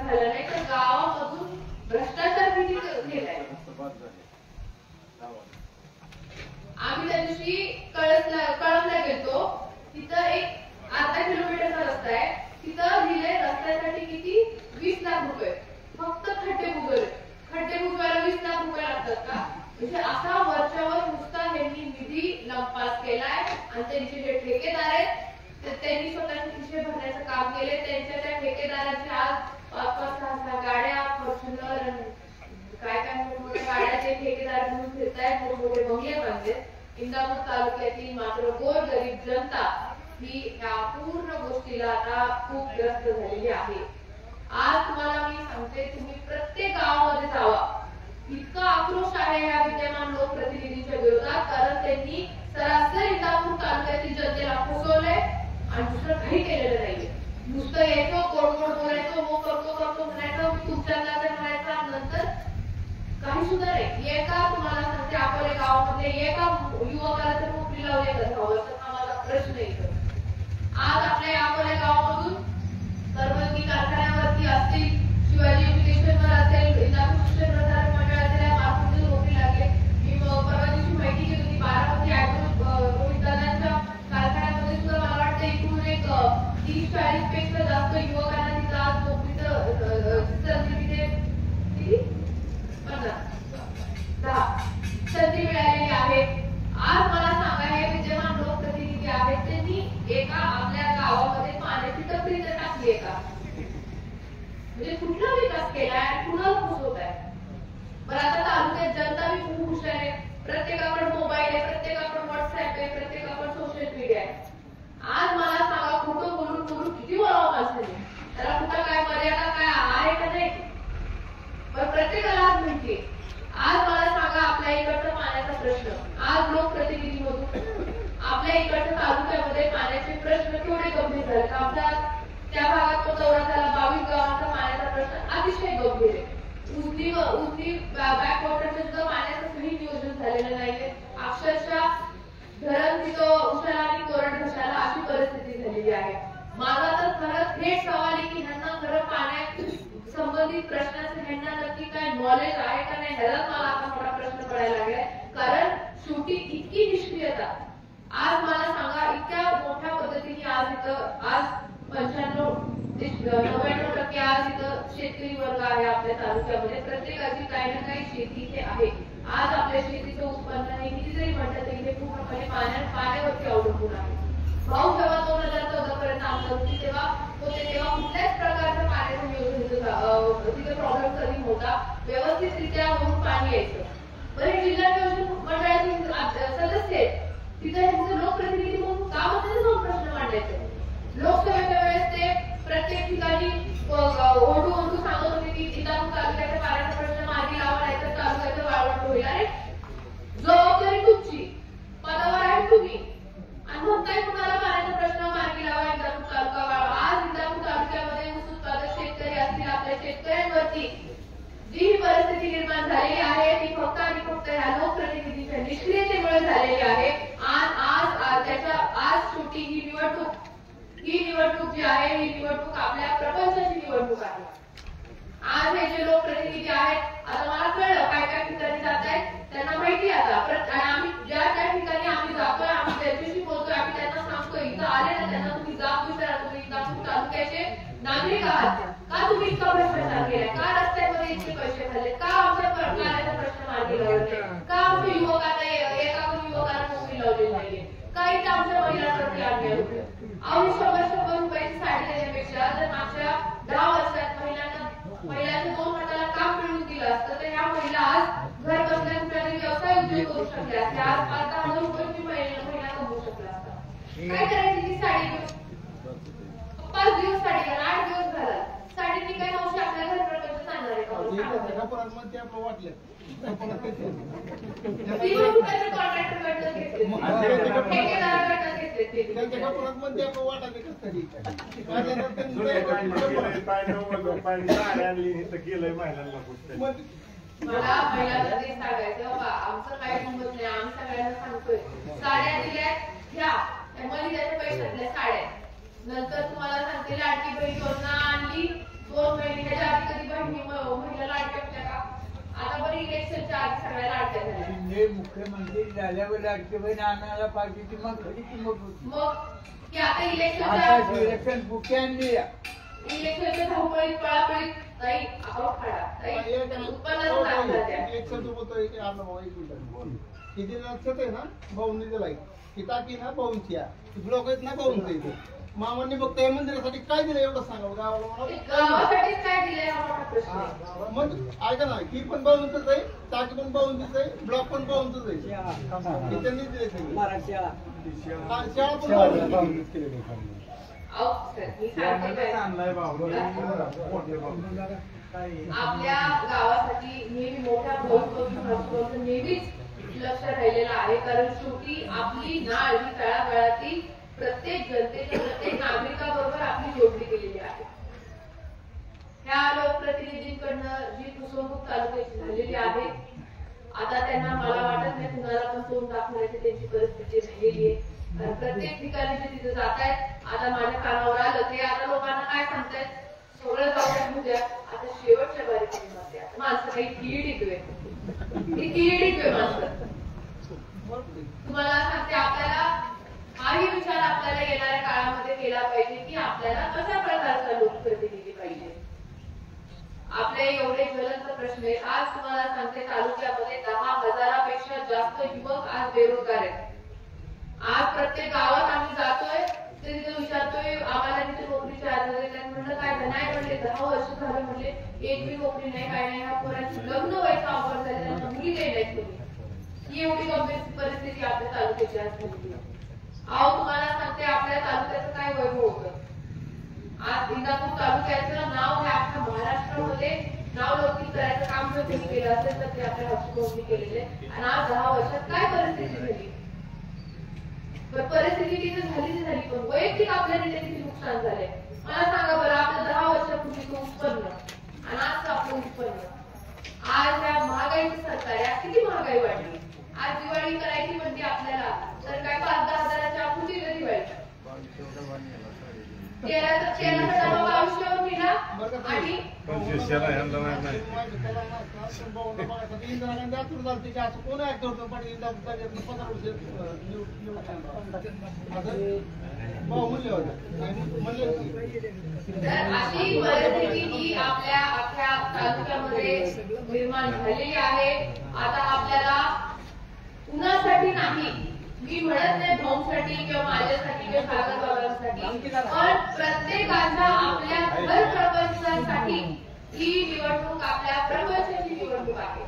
झाला नाही तर गावामधून भ्रष्टाचार किती केलाय. आम्ही त्या दिवशी कळमला गेलो. तिथं एक अर्धा किलोमीटरचा रस्ता आहे. तिथं दिले रस्त्यासाठी किती 20 लाख रुपये. फक्त खड्डे बुजवायला 20 लाख रुपये लागतात का? म्हणजे असा वर्षावर नुसता त्यांनी निधी लंपास केलाय. आणि त्यांचे जे ठेकेदार आहेत त्यांनी स्वतःचे खिसे भरण्याचं काम केले. त्यांच्या त्या ठेकेदाराच्या आज 5-6 गाड्या, फॉर्च्युनर, काय मोठ्या गाड्या ते ठेकेदार म्हणून फिरतायत, मोठे बंगले बांधले. इंदापूर तालुक्यातील मात्र गोरगरीब जनता ही ह्या पूर्ण गोष्टीला आता खूप ग्रस्त झालेली आहे. आज तुम्हाला मी सांगते, तुम्ही प्रत्येक गावामध्ये जावा. इतका आक्रोश आहे या विद्यमान लोकप्रतिनिधींच्या विरोधात. कारण त्यांनी सरासर इंदापूर तालुक्यातील जनतेला फसवलंय आणि दुसरं काही केलेलं नाहीये. नुसतं यायचं, गोड बोलायचं, हो करतो म्हणायचं, तुमच्याला म्हणायचं, नंतर काही सुद्धा नाही. एका तुम्हाला सांगते, आपल्या गावामध्ये एका युवकाला तर नोकरी लावली तर आम्हाला प्रश्न येतो. आज आपल्या आपल्या गावामधून सर्वंगी कारखान्यावरती असतील, शिवाजी एज्युकेशनवर असेल, इंदापूर शिक्षण प्रसारक मंडळाच्या मार्फत नोकरी लागले. मी परवा दिवशी माहिती घेत होती, बारामती रोहित दादांच्या कारखान्यामध्ये सुद्धा मला वाटतं एकूण एक 30-40 पेक्षा जास्त युवकांना तिथं आज नोकरीचं संधी मिळालेली आहे. आज मला सांगा, हे विद्यमान लोकप्रतिनिधी आहेत त्यांनी एका आपल्या गावामध्ये पाण्याची टपरी तर टाकली आहे का? म्हणजे कुठला विकास केलाय, कुणाला पोहोचवताय? बरं, आता तालुक्यात जनता बी खूप हुशार आहे. प्रत्येकाकडे मोबाईल आहे, प्रत्येकाकडे व्हॉट्सअप आहे, प्रत्येकाकडे सोशल मीडिया आहे. आज मला सांगा, खोटं बोलून किती बोलावं माणसाने? त्याला कुठं काय मर्यादा काय आहे का नाही? पण प्रत्येकाला आज माहितीये. आज मला सांगा, आपल्या इकडचा पाण्याचा प्रश्न, आज लोकप्रतिनिधी मधून आपल्या इकडच्या तालुक्यामध्ये पाण्याचे प्रश्न केवढे गंभीर झाले. आपल्या त्या भागात तो दौरा झाला, 22 गावांचा पाण्याचा प्रश्न अतिशय गंभीर आहे. उजनी बॅकवॉटरचे सुद्धा पाण्याचं काही नियोजन झालेलं नाहीये. अक्षरशः धरण तिथं उशाला आणि कोरड घशाला अशी परिस्थिती झालेली आहे. माझा तर खरंच थेट सवाल आहे की ह्यांना खरं पाण्यात संबंधित प्रश्नाचं ह्यांना नक्की काय नॉलेज आहे का नाही, ह्यालाच मला आता मोठा प्रश्न पडायला लागलाय. कारण शेवटी इतकी निष्क्रियता. आज मला सांगा, इतक्या मोठ्या पद्धतीने आज इथं आज 95-99% आज इथं शेतकरी वर्ग आहे आपल्या तालुक्यामध्ये. प्रत्येकाची काही ना काही शेती इथे आहे. आज आपल्या शेतीचं उत्पन्न हे किती जरी म्हटलं तरी हे पूर्णपणे पाण्यावरती अवलंबून आहे. भाऊ जेव्हा 2014 पर्यंत आमदार होती तेव्हा कुठल्याच प्रकारच्या पाण्याचं नियोजन तिथे प्रॉब्लेम कधी नव्हता. व्यवस्थितरित्या वरून पाणी यायचं. बरे, जिल्हा नियोजन मंडळाचे सदस्य आहेत, तिथे ह्यांचं लोकप्रतिनिधी म्हणून गावामध्ये जाऊन प्रश्न मांडायचे. लोकसभेच्या वेळेस ते प्रत्येक ठिकाणी ओरडू सांगत होते की इंदापूर तालुक्याच्या पाण्याचा प्रश्न मार्गी लावा, नाहीतर तालुक्याचं वाळवंट होईल. अरे, जबाबदारी तुमची, पदावर आहे तुम्ही, आणि म्हणताय कुणाला पाण्याचा प्रश्न मार्गी लावा, इंदापूर तालुका वाळवा. आज इंदापूर तालुक्यामध्ये ऊस उत्पादक शेतकरी असतील, आपल्या शेतकऱ्यांवरती जी ही परिस्थिती निर्माण झालेली आहे ती फक्त आणि फक्त ह्या लोकप्रतिनिधीच्या निष्क्रियतेमुळे झालेली आहे. आज शेवटी ही निवडणूक जी आहे, ही निवडणूक आपल्या प्रपंचाची निवडणूक आहे. आज हे जे लोकप्रतिनिधी आहेत, आता मला कळलं काय ठिकाणी जात आहेत, त्यांना माहिती आता. आम्ही ज्या ठिकाणी आम्ही जातोय, आम्ही त्यांच्याशी बोलतोय, आम्ही त्यांना सांगतोय, इथं आले ना त्यांना तुम्ही जाब विचारा, तुम्ही इंदापूर तालुक्याचे नागरिक आहात का, तुम्ही इतका भ्रष्टाचार केलाय का, रस्त्यामध्ये इतके पैसे खाल्ले का, आमच्या पाण्याचा प्रश्न मार्गी लावले का, आमच्या युवकांना एका युवकांना नोकरी लावलेली नाहीये का, इथं आमच्या महिलांवरती अन्याय होतोय. अहो, 100 रुपयाची साडी देण्यापेक्षा जर मागच्या 10 वर्षात महिलांच्या 2 हाताला काम मिळवून दिलं असतं तर ह्या महिला आज घर बसल्या कुठल्यातरी व्यवसाय उद्योग करू शकल्या असत्या. आज 5-10 हजार रुपये महिला कमवू शकल्या असतात. काय करायची ती साडी घेऊन? 5 दिवस साडी घाला, 8 दिवस घाला. साडीनी काय मावशी आपल्या घर प्रपंच चालणार आहे का? कॉन्ट्रॅक्टर घेतले, ठेकेदाराकडनं घेतले. मला पहिल्यांदा ते सांगायचं, बाबा आमचं काही गमत नाही, आम्ही सगळ्यांना सांगतोय साड्या दिल्यात घ्या, त्याच्या पैशातल्या साड्या. नंतर तुम्हाला सांगते लाडकी बहीण योजना आणली, 2 महिने त्याच्या हे मुख्यमंत्री झाल्यावर लाडकी बहीण आणायला पाहिजे ती मग खरी किंमत होती. मग की आता इलेक्शन कुठे आणली इलेक्शनच्या धावपळीत पळापळीत ताई आपोआप फाडा ताई उत्पन्नाचं दाखला द्या. किती लक्षात आहे ना भाऊंनी दिलाय की टाकी ना भाऊंची लोक आहेत ना भाऊंच इथे मामांनी फक्त या मंदिरासाठी काय दिलं एवढं सांगा गावाला. गावासाठीच काय दिलंय हा मोठा प्रश्न आहे. मग ऐका ना ही पण भाऊंचंच आहे टाकी पण भाऊंचीच आहे ब्लॉक पण भाऊंचंच आहे त्यांनीच दिले शाळा पण भाऊंचीच केलेली. आपल्या गावासाठी नेहमी मोठ्या भाऊपासून नेहमीच लक्ष राहिलेलं आहे. कारण शेवटी आपली नाळ ही तळागाळातील प्रत्येक जनतेच्या प्रत्येक नागरिकाबरोबर आपली जोडली गेलेली आहे. ह्या लोकप्रतिनिधींकडनं जी फसवणूक तालुक्याची झालेली आहे आता त्यांना मला वाटत नाही कुणाला पण तोंड दाखवण्याची त्यांची परिस्थिती राहिलेली आहे. कारण प्रत्येक ठिकाणी जे तिथे जात आहेत आता माझ्या कानावर आलं ते आता लोकांना काय सांगतायत सगळं जाऊन उद्या आता शेवटच्या बारीक माणसं काही किडीतोय माणसं. तुम्हाला सांगते आपल्याला हाही विचार आपल्याला येणाऱ्या काळामध्ये केला पाहिजे की आपल्याला कशा प्रकारचा लोकप्रतिनिधी पाहिजे. आपले एवढे ज्वलंत प्रश्न आहेत. आज तुम्हाला सांगते तालुक्यामध्ये 10,000पेक्षा जास्त युवक आज बेरोजगार आहेत. आज प्रत्येक गावात आम्ही जातोय ते तिथे विचारतोय आम्हाला तिथे नोकरीचे अर्ज देतात. म्हणलं काय नाही म्हणले 10 वर्ष झालं म्हणले एक बी नोकरी नाही काय नाही. ह्या पोरांची लग्न व्हायचं अवघड झाले त्यांना मुली नाही नाहीत तुम्ही. ही एवढी गंभीर परिस्थिती आपल्या तालुक्याची आज झालेली आहे. अहो तुम्हाला सांगते आपल्या तालुक्याचं काय वैभव होतं. आज इंदापूर तालुक्याचं नाव हे अख्ख्या महाराष्ट्रामध्ये नाव लौकिक करायचं काम जर कोणी केलं असेल तर ते आपल्या हर्षभाऊंनी केलेले. आणि आज 10 वर्षात काय परिस्थिती झाली. परिस्थिती तिथे झाली पण वैयक्तिक आपल्याला किती नुकसान झालंय मला सांगा बरं. आपलं 10 वर्षापूर्वीचं उत्पन्न आणि आजचं आपलं उत्पन्न आज या महागाईचं सरकार आहे. किती महागाई वाढली. आज दिवाळी करायची म्हणजे आपल्याला तर काय 5-10 हजाराच्या आकृती कधी व्हायची. तेलाचा डबा 2200 दिला आणि अशी परिस्थिती ही आपल्या अख्ख्या तालुक्यामध्ये निर्माण झालेली आहे. आता आपल्याला कुणासाठी नाही मी म्हणत नाही भाऊसाठी किंवा माझ्यासाठी किंवा सागर बाबांसाठी पण प्रत्येकाच्या आपल्या घर प्रपंचासाठी ही निवडणूक आपल्या प्रपंचाची निवडणूक आहे.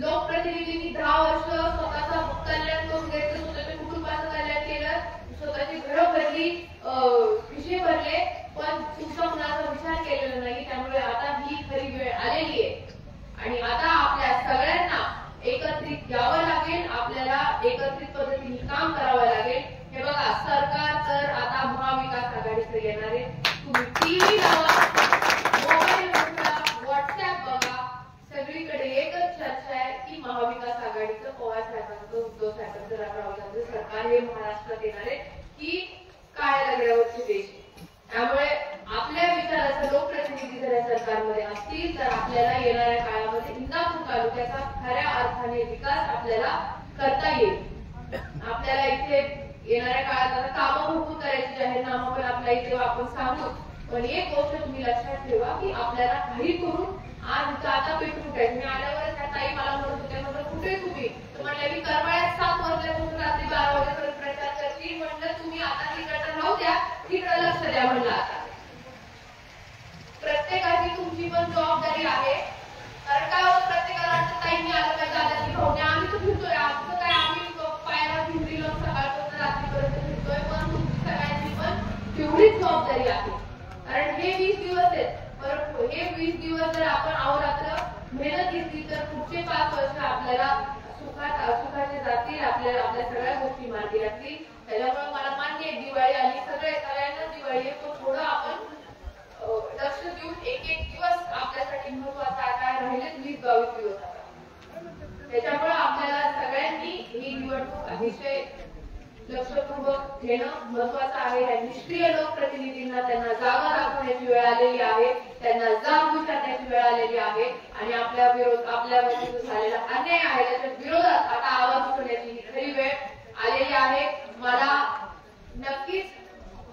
लोकप्रतिनिधींनी 10 वर्ष स्वतःचा कल्याण करून घेतलं स्वतःच्या कुटुंबाचं कल्याण केलं स्वतःची घरं भरली विषय भरले पण तुमचा कुणाचा विचार केलेला नाही. त्यामुळे आता ही खरी वेळ आलेली आहे आणि आता आपल्या सगळ्यांना एकत्रित यावं लागेल. आपल्याला एकत्रित पद्धतीने काम करावं लागेल. हे बघा सरकार तर आता महाविकास आघाडीकडे येणार आहे. तुम्ही टीव्ही लावा मोबाईल बघा व्हॉट्सअप बघा सगळीकडे एकच चर्चा आहे की महाविकास आघाडीचं पवार साहेबांचं उद्धव साहेबांचं रामरावचं सरकार हे महाराष्ट्रात येणार आहे की काळ्या दगडावरचे देश. त्यामुळे आपल्या विचाराचं लोकप्रतिनिधी जर या सरकारमध्ये असतील तर आपल्याला येणाऱ्या काळामध्ये इंदापूर तालुक्याचा खऱ्या अर्थाने विकास आपल्याला करता येईल. आपल्याला इथे येणाऱ्या काळात आता कामं भरपूर करायची जाहीरनामा पण आपला इथे आपण सांगू पण एक गोष्ट तुम्ही लक्षात ठेवा की आपल्याला काही करून आज इथं आता पेटून उठायचं. मी आल्यावर त्या ताई मला म्हणत होत्या म्हटलं कुठे तुम्ही तर म्हणलं मी करमाळ्यात 7 वाजल्यापासून रात्री 12 वाजेपर्यंत प्रचार करते. म्हणलं तुम्ही आता तिकडं राहू द्या तिकडं लक्ष द्या. म्हणलं आता प्रत्येकाची तुमची पण जबाबदारी आहे. कारण काय होतं प्रत्येकाला वाटतं ताईंनी आलं पाहिजे दादाची भाऊने आम्ही तर फिरतोय आमचं काय आम्ही पायाला फिरली लोक सकाळपासून रात्रीपर्यंत फिरतोय पण तुमची सगळ्यांची पण तेवढीच जबाबदारी आहे. कारण हे 20 दिवस आहेत परंतु हे 20 दिवस जर आपण अहोरात्र मेहनत घेतली तर पुढचे 5 वर्ष आपल्याला सुखाचे जातील. आपल्याला आपल्या सगळ्या गोष्टी मार्गी लागतील. त्याच्यामुळे मला मान्य आहे दिवाळी आली सगळ्यांना दिवाळी आहे पण थोडं आपण लक्ष देऊन एक दिवस आपल्यासाठी महत्वाचा काय राहिलेच 20-22 दिवस आता. त्याच्यामुळे आपल्याला सगळ्यांनी ही निवडणूक अतिशय लक्षपूर्वक घेणं महत्वाचं आहे. या निष्क्रिय लोकप्रतिनिधींना त्यांना जागा दाखवण्याची वेळ आलेली आहे, त्यांना जाब विचारण्याची वेळ आलेली आहे आणि आपल्यावरती जो झालेला अन्याय आहे त्याच्या विरोधात आता आवाज उठवण्याची ही खरी वेळ आलेली आहे.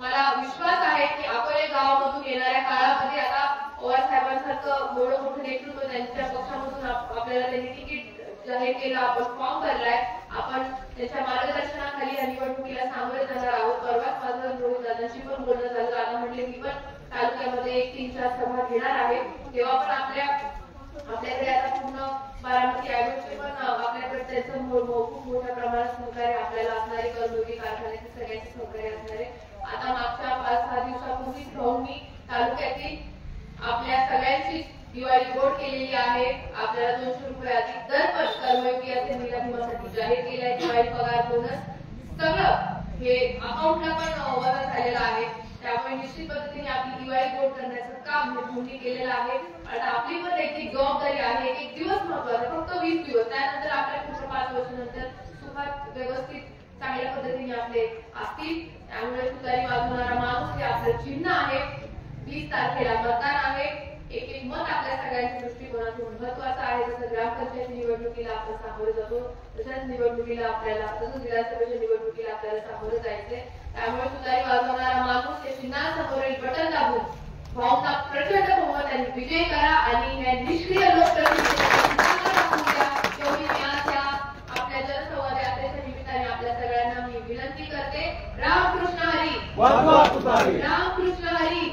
मला विश्वास आहे की अकोले गावामधून येणाऱ्या काळामध्ये आता पवार साहेबांसारखं मोठं मोठं नेतृत्व त्यांच्या पक्षामधून आपल्याला त्यांनी तिकीट जाहीर केलं, आपण फॉर्म भरलाय, आपण त्यांच्या मार्गदर्शनाखाली या निवडणुकीला सामोरे जाणार आहोत. परवाच माझं रोहित दादांशी पण बोलणं झालं. दादा म्हटले मी पण तालुक्यामध्ये 1-3-4 सभा घेणार आहे. तेव्हा पण आपल्याकडे आता पूर्ण बारामती आयोजचे पण आपल्याकडे त्याचं खूप मोठ्या प्रमाणात सहकार्य आपल्याला असणारे, कर्मयोगी कारखान्याचे सगळ्यांचे सहकार्य असणारे. आता मागच्या 5-6 दिवसापूर्वीच भाऊंनी तालुक्यातील आपल्या सगळ्यांची दिवाळी गोड केलेली आहे. आपल्याला 200 रुपये अधिक दर पण कर्मयोगी असे महिला भीमासाठी जाहीर केलाय. दिवाळी पगार बोनस सगळं हे अकाउंटला पण वजा झालेलं आहे. त्यामुळे निश्चित पद्धतीने आपली दिवाळी गोड करण्याचं काम हे भूमी केलेलं आहे. आता आपली पण एक जबाबदारी आहे. एक दिवस महत्वाचा, फक्त 20 दिवस, त्यानंतर आपल्या पुढच्या 5 वर्षानंतर सुखात व्यवस्थित चांगल्या पद्धतीने आपले असतील. त्यामुळे तुतारी वाजवणारा माणूस हे आपलं चिन्ह आहे. 20 तारखेला मतदान आहे. एक मत आपल्या सगळ्यांच्या दृष्टिकोनातून महत्वाचं आहे. जसं ग्रामपंचायत निवडणुकीला आपण सामोरे जातो तसंच निवडणुकीला तसंच विधानसभेच्या निवडणुकीला आपल्याला सामोरे जायचंय. त्यामुळे तुतारी वाजवणारा माणूस हे चिन्हासमोरील बटन दाबून भाऊंना प्रचंड बहुमताने विजय करा आणि या निष्क्रिय एवढी आपल्या जनसंवाद यात्रेच्या निमित्ताने आपल्या सगळ्यांना मी विनंती करते. रामकृष्ण हरी, रामकृष्ण हरी.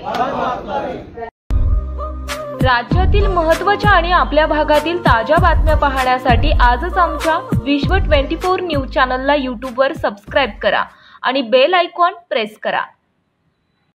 राज्यातील महत्त्वाच्या आणि आपल्या भागातील ताज्या बातम्या पाहण्यासाठी आजच आमच्या विश्व 24 न्यूज चॅनलला यूट्यूबवर सबस्क्राईब करा आणि बेल आयकॉन प्रेस करा.